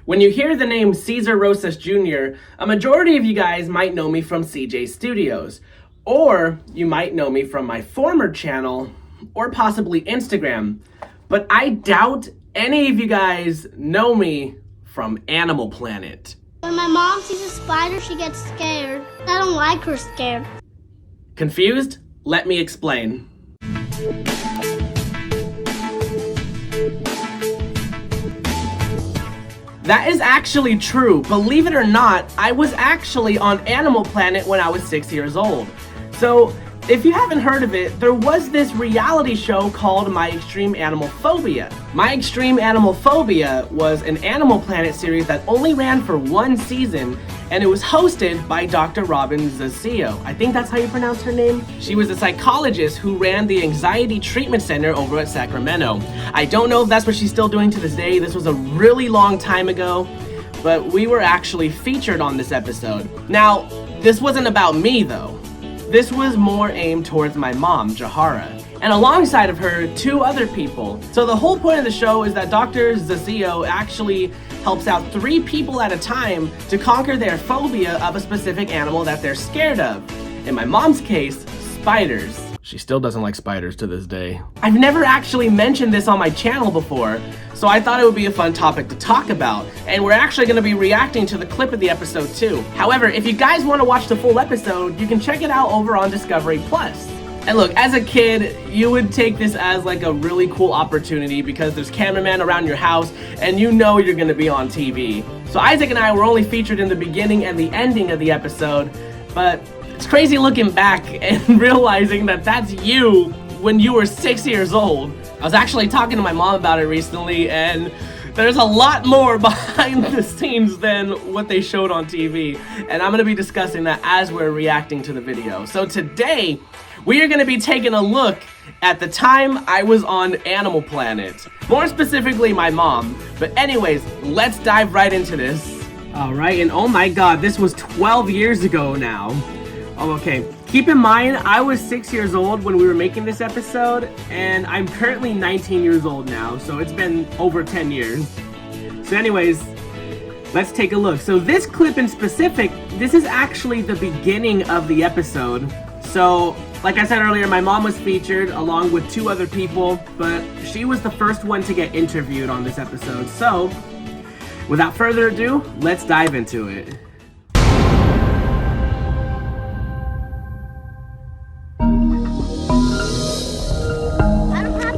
When you hear the name Cesar Rosas Jr., a majority of you guys might know me from CJ Studios, or you might know me from my former channel, or possibly Instagram, but I doubt any of you guys know me from Animal Planet. When my mom sees a spider, she gets scared. I don't like her scared. Confused? Let me explain. That is actually true. Believe it or not, I was actually on Animal Planet when I was 6 years old. So, if you haven't heard of it, there was this reality show called My Extreme Animal Phobia. My Extreme Animal Phobia was an Animal Planet series that only ran for one season, and it was hosted by Dr. Robin Zazio. I think that's how you pronounce her name. She was a psychologist who ran the Anxiety Treatment Center over at Sacramento. I don't know if that's what she's still doing to this day. This was a really long time ago, but we were actually featured on this episode. Now, this wasn't about me though. This was more aimed towards my mom, Jahara, and alongside of her, 2 other people. So the whole point of the show is that Dr. Zazio actually helps out 3 people at a time to conquer their phobia of a specific animal that they're scared of. In my mom's case, spiders. She still doesn't like spiders to this day. I've never actually mentioned this on my channel before, so I thought it would be a fun topic to talk about, and we're actually going to be reacting to the clip of the episode too. However, if you guys want to watch the full episode, you can check it out over on Discovery Plus. And look, as a kid, you would take this as like a really cool opportunity because there's cameramen around your house and you know you're going to be on TV. So Isaac and I were only featured in the beginning and the ending of the episode, but it's crazy looking back and realizing that that's you when you were 6 years old. I was actually talking to my mom about it recently, and there's a lot more behind the scenes than what they showed on TV, and I'm going to be discussing that as we're reacting to the video. So today, we are going to be taking a look at the time I was on Animal Planet. More specifically, my mom. But anyways, let's dive right into this. Alright, and oh my god, this was 12 years ago now. Oh, okay. Keep in mind, I was 6 years old when we were making this episode, and I'm currently 19 years old now, so it's been over 10 years. So anyways, let's take a look. So this clip in specific, this is actually the beginning of the episode. So, like I said earlier, my mom was featured along with 2 other people, but she was the first one to get interviewed on this episode. So, without further ado, let's dive into it.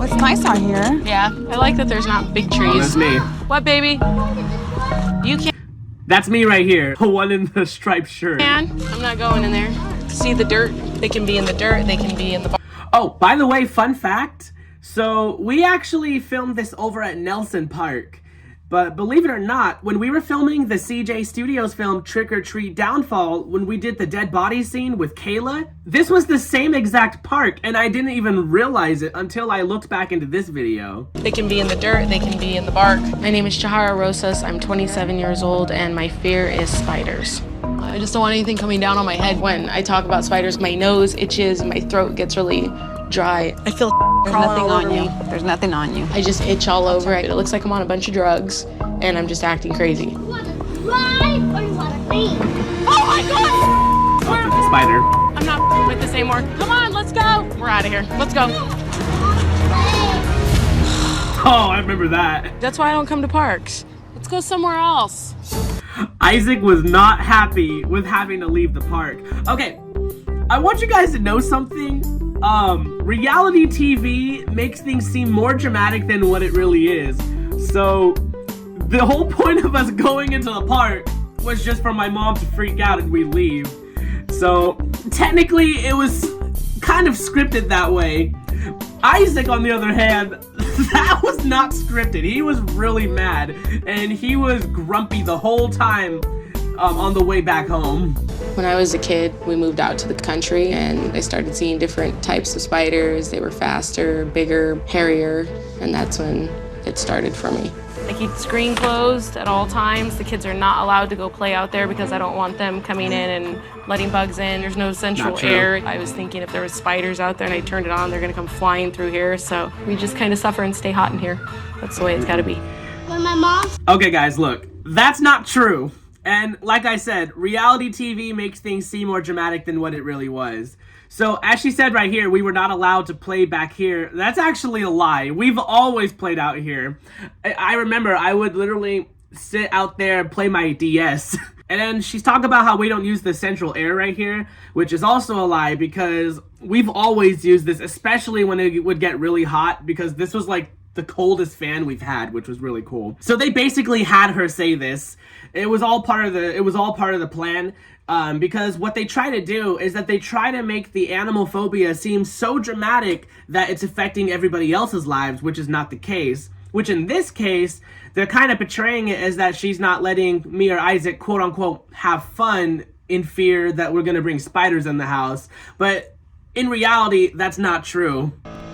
It's nice out here. Yeah, I like that there's not big trees. Oh, that's me. What, baby? You can't. That's me right here. The one in the striped shirt. I'm not going in there. See the dirt? They can be in the dirt. They can be in the. Oh, by the way, fun fact. So we actually filmed this over at Nelson Park. But believe it or not, when we were filming the CJ Studios film Trick or Treat Downfall, when we did the dead body scene with Kayla, this was the same exact park, and I didn't even realize it until I looked back into this video. They can be in the dirt. They can be in the bark. My name is Jahara Rosas. I'm 27 years old, and my fear is spiders. I just don't want anything coming down on my head. When I talk about spiders, my nose itches, my throat gets really dry. I feel There's nothing on you. There's nothing on you. I just itch all over. It looks like I'm on a bunch of drugs, and I'm just acting crazy. You want to fly or you want to leave? Oh my god! Oh, there's a spider. I'm not with this anymore. Come on, let's go. We're out of here. Let's go. Oh, I remember that. That's why I don't come to parks. Let's go somewhere else. Isaac was not happy with having to leave the park. Okay, I want you guys to know something. Reality TV makes things seem more dramatic than what it really is. So, the whole point of us going into the park was just for my mom to freak out and we leave. So, technically, it was kind of scripted that way. Isaac, on the other hand, that was not scripted. He was really mad, and he was grumpy the whole time on the way back home. When I was a kid, we moved out to the country, and I started seeing different types of spiders. They were faster, bigger, hairier, and that's when it started for me. I keep the screen closed at all times. The kids are not allowed to go play out there because I don't want them coming in and letting bugs in. There's no central air. I was thinking if there was spiders out there and I turned it on, they're gonna come flying through here. So we just kind of suffer and stay hot in here. That's the way it's gotta be. When my mom... Okay guys, look. That's not true. And like I said, reality TV makes things seem more dramatic than what it really was. So as she said right here, we were not allowed to play back here. That's actually a lie. We've always played out here. I remember I would literally sit out there and play my DS. And then she's talking about how we don't use the central air right here, which is also a lie because we've always used this, especially when it would get really hot, because this was like the coldest fan we've had, which was really cool. So they basically had her say this. It was all part of the plan. Because what they try to do is that they try to make the animal phobia seem so dramatic that it's affecting everybody else's lives, which is not the case. Which in this case, they're kind of portraying it as that she's not letting me or Isaac, quote unquote, have fun in fear that we're gonna bring spiders in the house. But in reality, that's not true.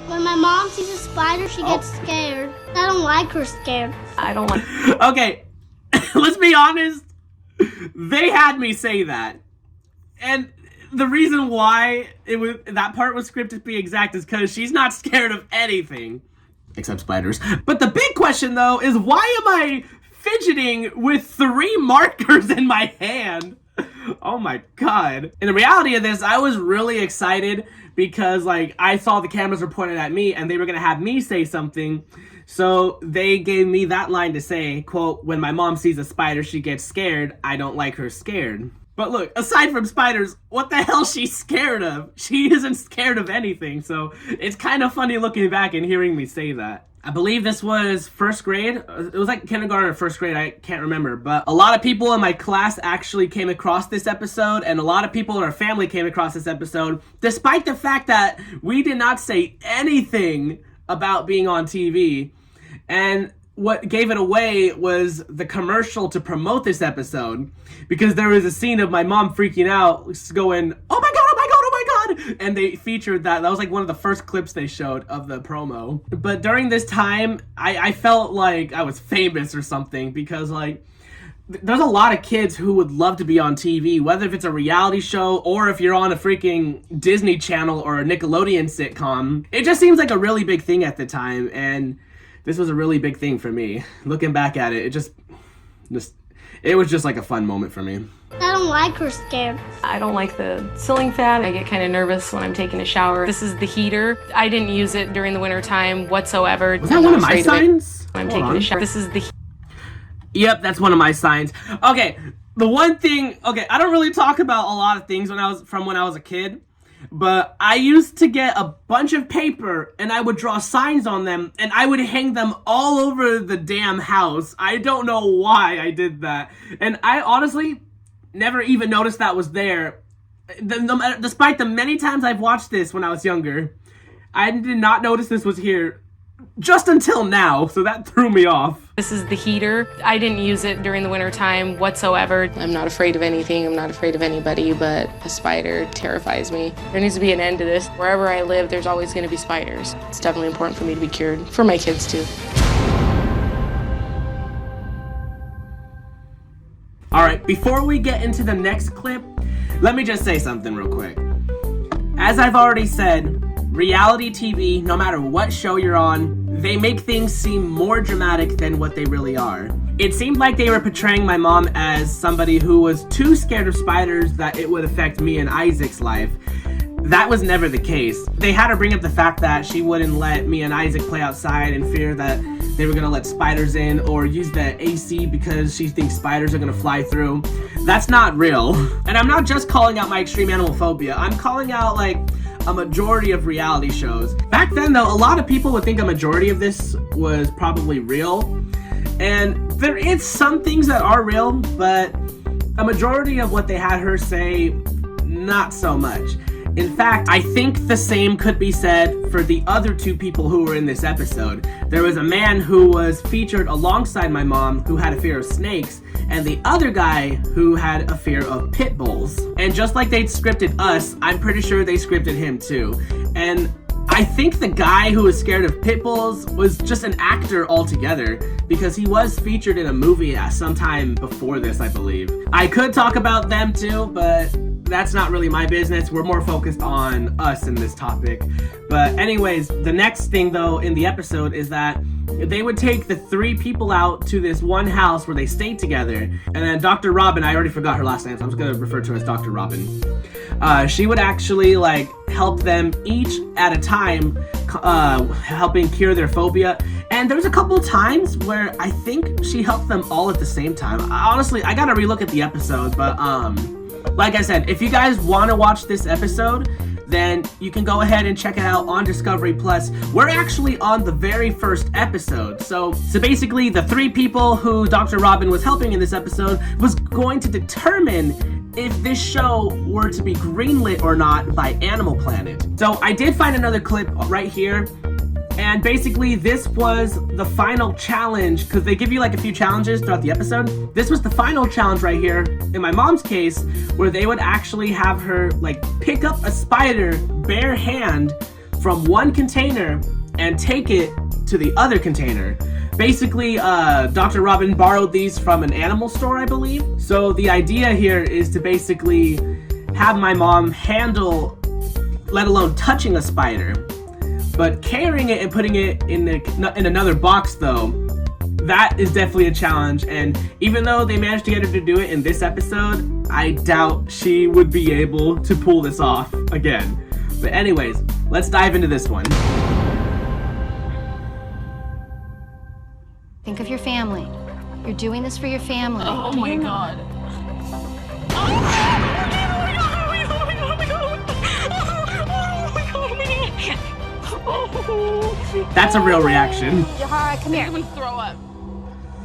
When my mom sees a spider, she gets scared. I don't like her scared. I don't like. Okay, let's be honest. They had me say that. And the reason why that part was scripted to be exact is because she's not scared of anything. Except spiders. But the big question, though, is why am I fidgeting with 3 markers in my hand? Oh my god. In the reality of this, I was really excited because, like, I saw the cameras were pointed at me and they were going to have me say something. So they gave me that line to say, quote, when my mom sees a spider, she gets scared. I don't like her scared. But look, aside from spiders, what the hell is she scared of? She isn't scared of anything, so it's kind of funny looking back and hearing me say that. I believe this was first grade. It was like kindergarten or first grade, I can't remember. But a lot of people in my class actually came across this episode, and a lot of people in our family came across this episode, despite the fact that we did not say anything about being on TV. And what gave it away was the commercial to promote this episode, because there was a scene of my mom freaking out, going, oh my god, oh my god, oh my god, and they featured that. That was like one of the first clips they showed of the promo. But during this time, I felt like I was famous or something, because like there's a lot of kids who would love to be on TV, whether if it's a reality show or if you're on a freaking Disney Channel or a Nickelodeon sitcom. It just seems like a really big thing at the time, and this was a really big thing for me. Looking back at it, it was just like a fun moment for me. I don't like her scared. I don't like the ceiling fan. I get kind of nervous when I'm taking a shower. This is the heater. I didn't use it during the winter time whatsoever. Was that one of my signs? When I'm taking a shower. This is the Yep, that's one of my signs. Okay, the one thing, I don't really talk about a lot of things when I was a kid. But I used to get a bunch of paper and I would draw signs on them and I would hang them all over the damn house. I don't know why I did that. And I honestly never even noticed that was there. Despite the many times I've watched this when I was younger, I did not notice this was here just until now, so that threw me off. This is the heater. I didn't use it during the winter time whatsoever. I'm not afraid of anything. I'm not afraid of anybody, but a spider terrifies me. There needs to be an end to this. Wherever I live, there's always going to be spiders. It's definitely important for me to be cured. For my kids, too. Alright, before we get into the next clip, let me just say something real quick. As I've already said, reality TV, no matter what show you're on, they make things seem more dramatic than what they really are. It seemed like they were portraying my mom as somebody who was too scared of spiders that it would affect me and Isaac's life. That was never the case. They had to bring up the fact that she wouldn't let me and Isaac play outside in fear that they were gonna let spiders in, or use the AC because she thinks spiders are gonna fly through. That's not real. And I'm not just calling out my extreme animal phobia. I'm calling out like a majority of reality shows. Back then though, a lot of people would think a majority of this was probably real. And there is some things that are real, but a majority of what they had her say, not so much. In fact, I think the same could be said for the other 2 people who were in this episode. There was a man who was featured alongside my mom who had a fear of snakes, and the other guy who had a fear of pit bulls. And just like they scripted us, I'm pretty sure they scripted him too. And I think the guy who was scared of pit bulls was just an actor altogether, because he was featured in a movie at some time before this, I believe. I could talk about them too, but that's not really my business. We're more focused on us in this topic. But anyways, the next thing though in the episode is that they would take the 3 people out to this one house where they stayed together, and then Dr. Robin, I already forgot her last name, so I'm just gonna refer to her as Dr. Robin. She would actually like help them each at a time, helping cure their phobia. And there was a couple times where I think she helped them all at the same time. Honestly, I gotta relook at the episode, but like I said, if you guys want to watch this episode, then you can go ahead and check it out on Discovery Plus. We're actually on the very first episode. So basically, the 3 people who Dr. Robin was helping in this episode was going to determine if this show were to be greenlit or not by Animal Planet. So I did find another clip right here. And basically, this was the final challenge, because they give you like a few challenges throughout the episode. This was the final challenge right here, in my mom's case, where they would actually have her like pick up a spider bare hand from one container and take it to the other container. Basically, Dr. Robin borrowed these from an animal store, I believe. So the idea here is to basically have my mom handle, let alone touching a spider. But carrying it and putting it in another box, though, that is definitely a challenge. And even though they managed to get her to do it in this episode, I doubt she would be able to pull this off again. But anyways, let's dive into this one. Think of your family. You're doing this for your family. Oh my God. That's a real reaction. Jahara, come here. I'm gonna throw up.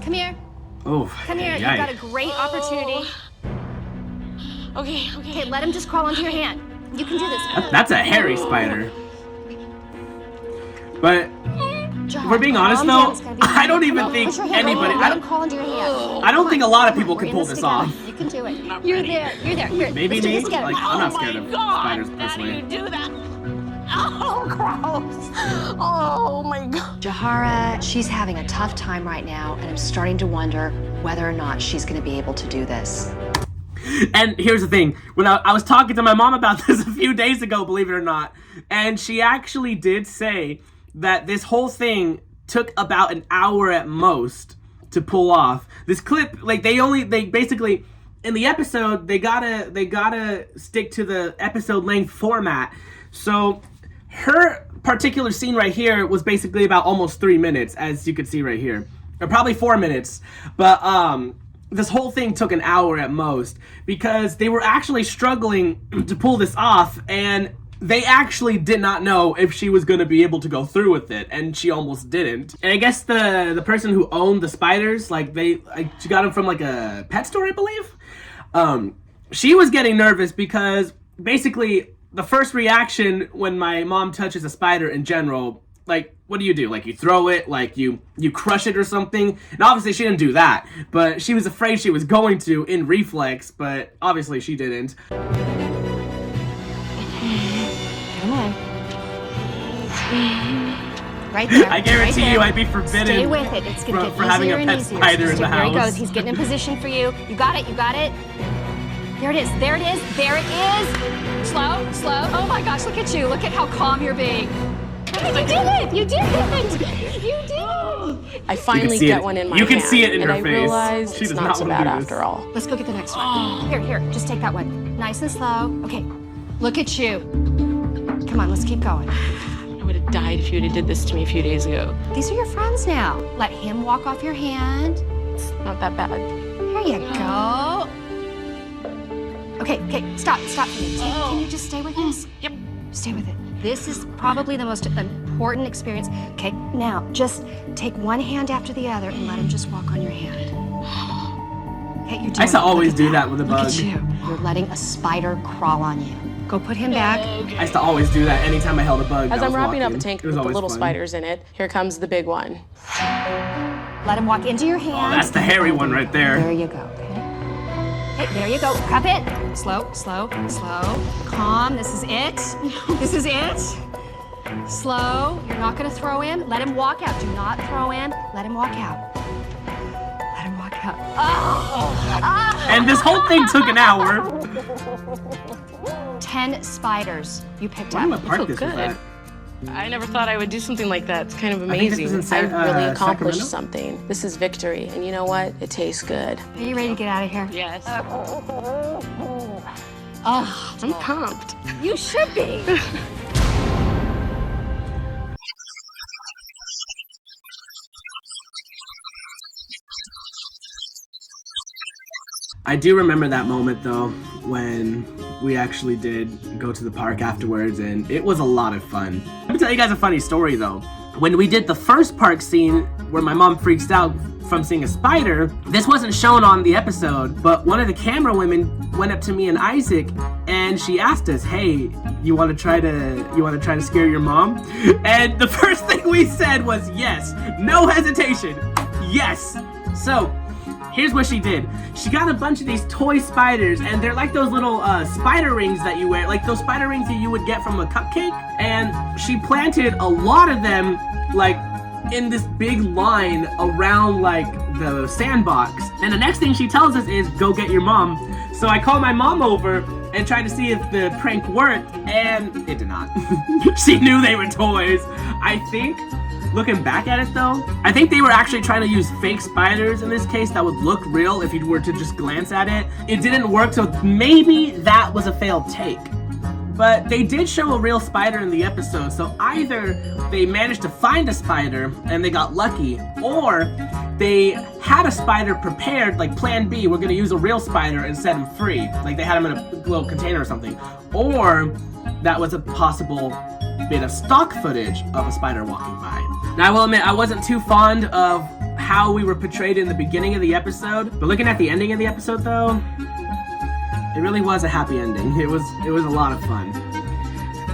Come here. Oh, Come here. You've got a great opportunity. Okay. Okay, let him just crawl onto your hand. You can do this. That's a hairy spider. But Jahara, if we're being honest calm down. though, It's gonna be I don't fine. even Come think on, push your hand anybody. right. Let him crawl into your hand. I don't think a lot of people We're can in pull this this together. off. You can do it. You're there. Here, Maybe let's do me. this together. Like, I'm not scared of spiders personally. How do you do that? Oh, gross. Oh my God. Jahara, she's having a tough time right now, and I'm starting to wonder whether or not she's going to be able to do this. And here's the thing, when I was talking to my mom about this a few days ago, believe it or not, and she actually did say that this whole thing took about an hour at most to pull off. This clip, like they basically, in the episode, they gotta stick to the episode length format. So her particular scene right here was basically about almost 3 minutes, as you can see right here. Or probably 4 minutes. But this whole thing took an hour at most, because they were actually struggling to pull this off, and they actually did not know if she was going to be able to go through with it, and she almost didn't. And I guess the person who owned the spiders, she got them from like a pet store, I believe. She was getting nervous because basically the first reaction when my mom touches a spider in general, like, what do? Like, you throw it, like you crush it or something. And obviously she didn't do that, but she was afraid she was going to in reflex, but obviously she didn't. Come on. Right there. I guarantee right you there. I'd be forbidden Stay with it. It's gonna get for having easier a and pet easier. spider in the There he house. goes. He's getting in position for you. You got it. There it is. There it is. Slow. Oh my gosh, look at you. Look at how calm you're being. You did it. I finally see get it. one in my You hand. can see it in and her I face. realize She it's does not not so wanna bad do this. after all. Let's go get the next one. Here. Just take that one. Nice and slow. Okay. Look at you. Come on, let's keep going. I would have died if you would have did this to me a few days ago. These are your friends now. Let him walk off your hand. It's not that bad. There you go. Okay, stop for me. Can you just stay with this? Yep. Stay with it. This is probably the most important experience. Okay, now just take one hand after the other and let him just walk on your hand. Okay, you're doing I used to it. always Look at do that with a Look bug. at you. You're letting a spider crawl on you. Go put him back. I used to always do that anytime I held a bug. As that I'm was wrapping up a walking. tank It with was the always little fun. spiders in it, here comes the big one. Let him walk into your hand. Oh, that's the hairy one right there. There you go. Okay, there you go. Cup it. Slow. Calm. This is it. Slow. You're not gonna throw him. Let him walk out. Do not throw him. Let him walk out. And this whole thing took an hour. 10 spiders you picked Why am I up. park this with good. that? I never thought I would do something like that. It's kind of I think this amazing. was in I really accomplished Sacramento? something. This is victory. And you know what? It tastes good. Are you ready to get out of here? Yes. Oh, I'm pumped. you should be. I do remember that moment though, when we actually did go to the park afterwards, and it was a lot of fun. Let me tell you guys a funny story though. When we did the first park scene where my mom freaks out from seeing a spider, this wasn't shown on the episode, but one of the camera women went up to me and Isaac and she asked us, hey, you want to try to scare your mom? And the first thing we said was yes, no hesitation, yes. So here's what she did. She got a bunch of these toy spiders, and they're like those little spider rings that you wear, like those spider rings that you would get from a cupcake. And she planted a lot of them, like, in this big line around, like, the sandbox. And the next thing she tells us is, go get your mom. So I called my mom over and tried to see if the prank worked, and it did not. She knew they were toys. I think, looking back at it though, I think they were actually trying to use fake spiders in this case that would look real if you were to just glance at it. It didn't work, so maybe that was a failed take. But they did show a real spider in the episode, so either they managed to find a spider and they got lucky, or they had a spider prepared, like plan B, we're gonna use a real spider and set him free. Like they had him in a little container or something. Or that was a possible bit of stock footage of a spider walking by. Now I will admit, I wasn't too fond of how we were portrayed in the beginning of the episode, but looking at the ending of the episode though, it really was a happy ending. It was a lot of fun.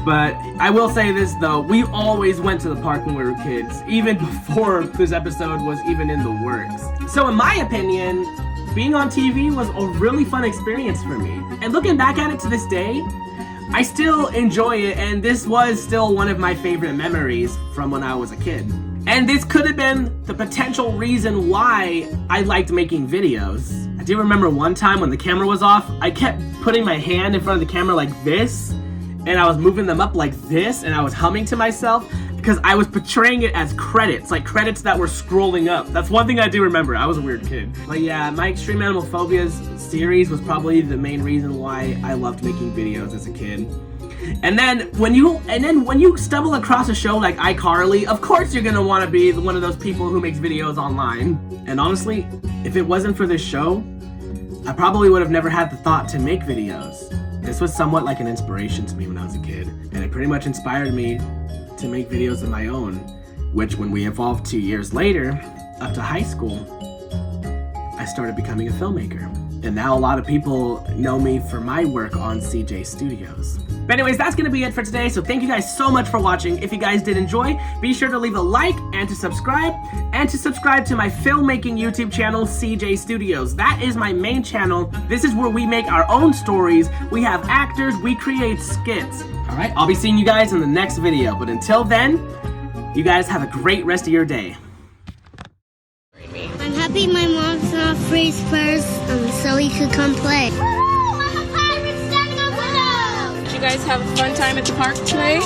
But I will say this though, we always went to the park when we were kids, even before this episode was even in the works. So in my opinion, being on TV was a really fun experience for me. And looking back at it to this day, I still enjoy it, and this was still one of my favorite memories from when I was a kid. And this could have been the potential reason why I liked making videos. I do remember one time when the camera was off, I kept putting my hand in front of the camera like this, and I was moving them up like this, and I was humming to myself because I was portraying it as credits, like credits that were scrolling up. That's one thing I do remember. I was a weird kid. But yeah, my Extreme Animal Phobias series was probably the main reason why I loved making videos as a kid. And then when you stumble across a show like iCarly, of course you're gonna want to be one of those people who makes videos online. And honestly, if it wasn't for this show, I probably would have never had the thought to make videos. This was somewhat like an inspiration to me when I was a kid, and it pretty much inspired me to make videos of my own, which when we evolved 2 years later, up to high school, I started becoming a filmmaker. And now a lot of people know me for my work on CJ Studios. But anyways, that's gonna be it for today, so thank you guys so much for watching. If you guys did enjoy, be sure to leave a like and to subscribe to my filmmaking YouTube channel, CJ Studios. That is my main channel. This is where we make our own stories, we have actors, we create skits. Alright, I'll be seeing you guys in the next video, but until then, you guys have a great rest of your day. I'm happy my mom's not freeze first, so he could come play. Woo! I'm a pirate standing on windows! Did you guys have a fun time at the park today?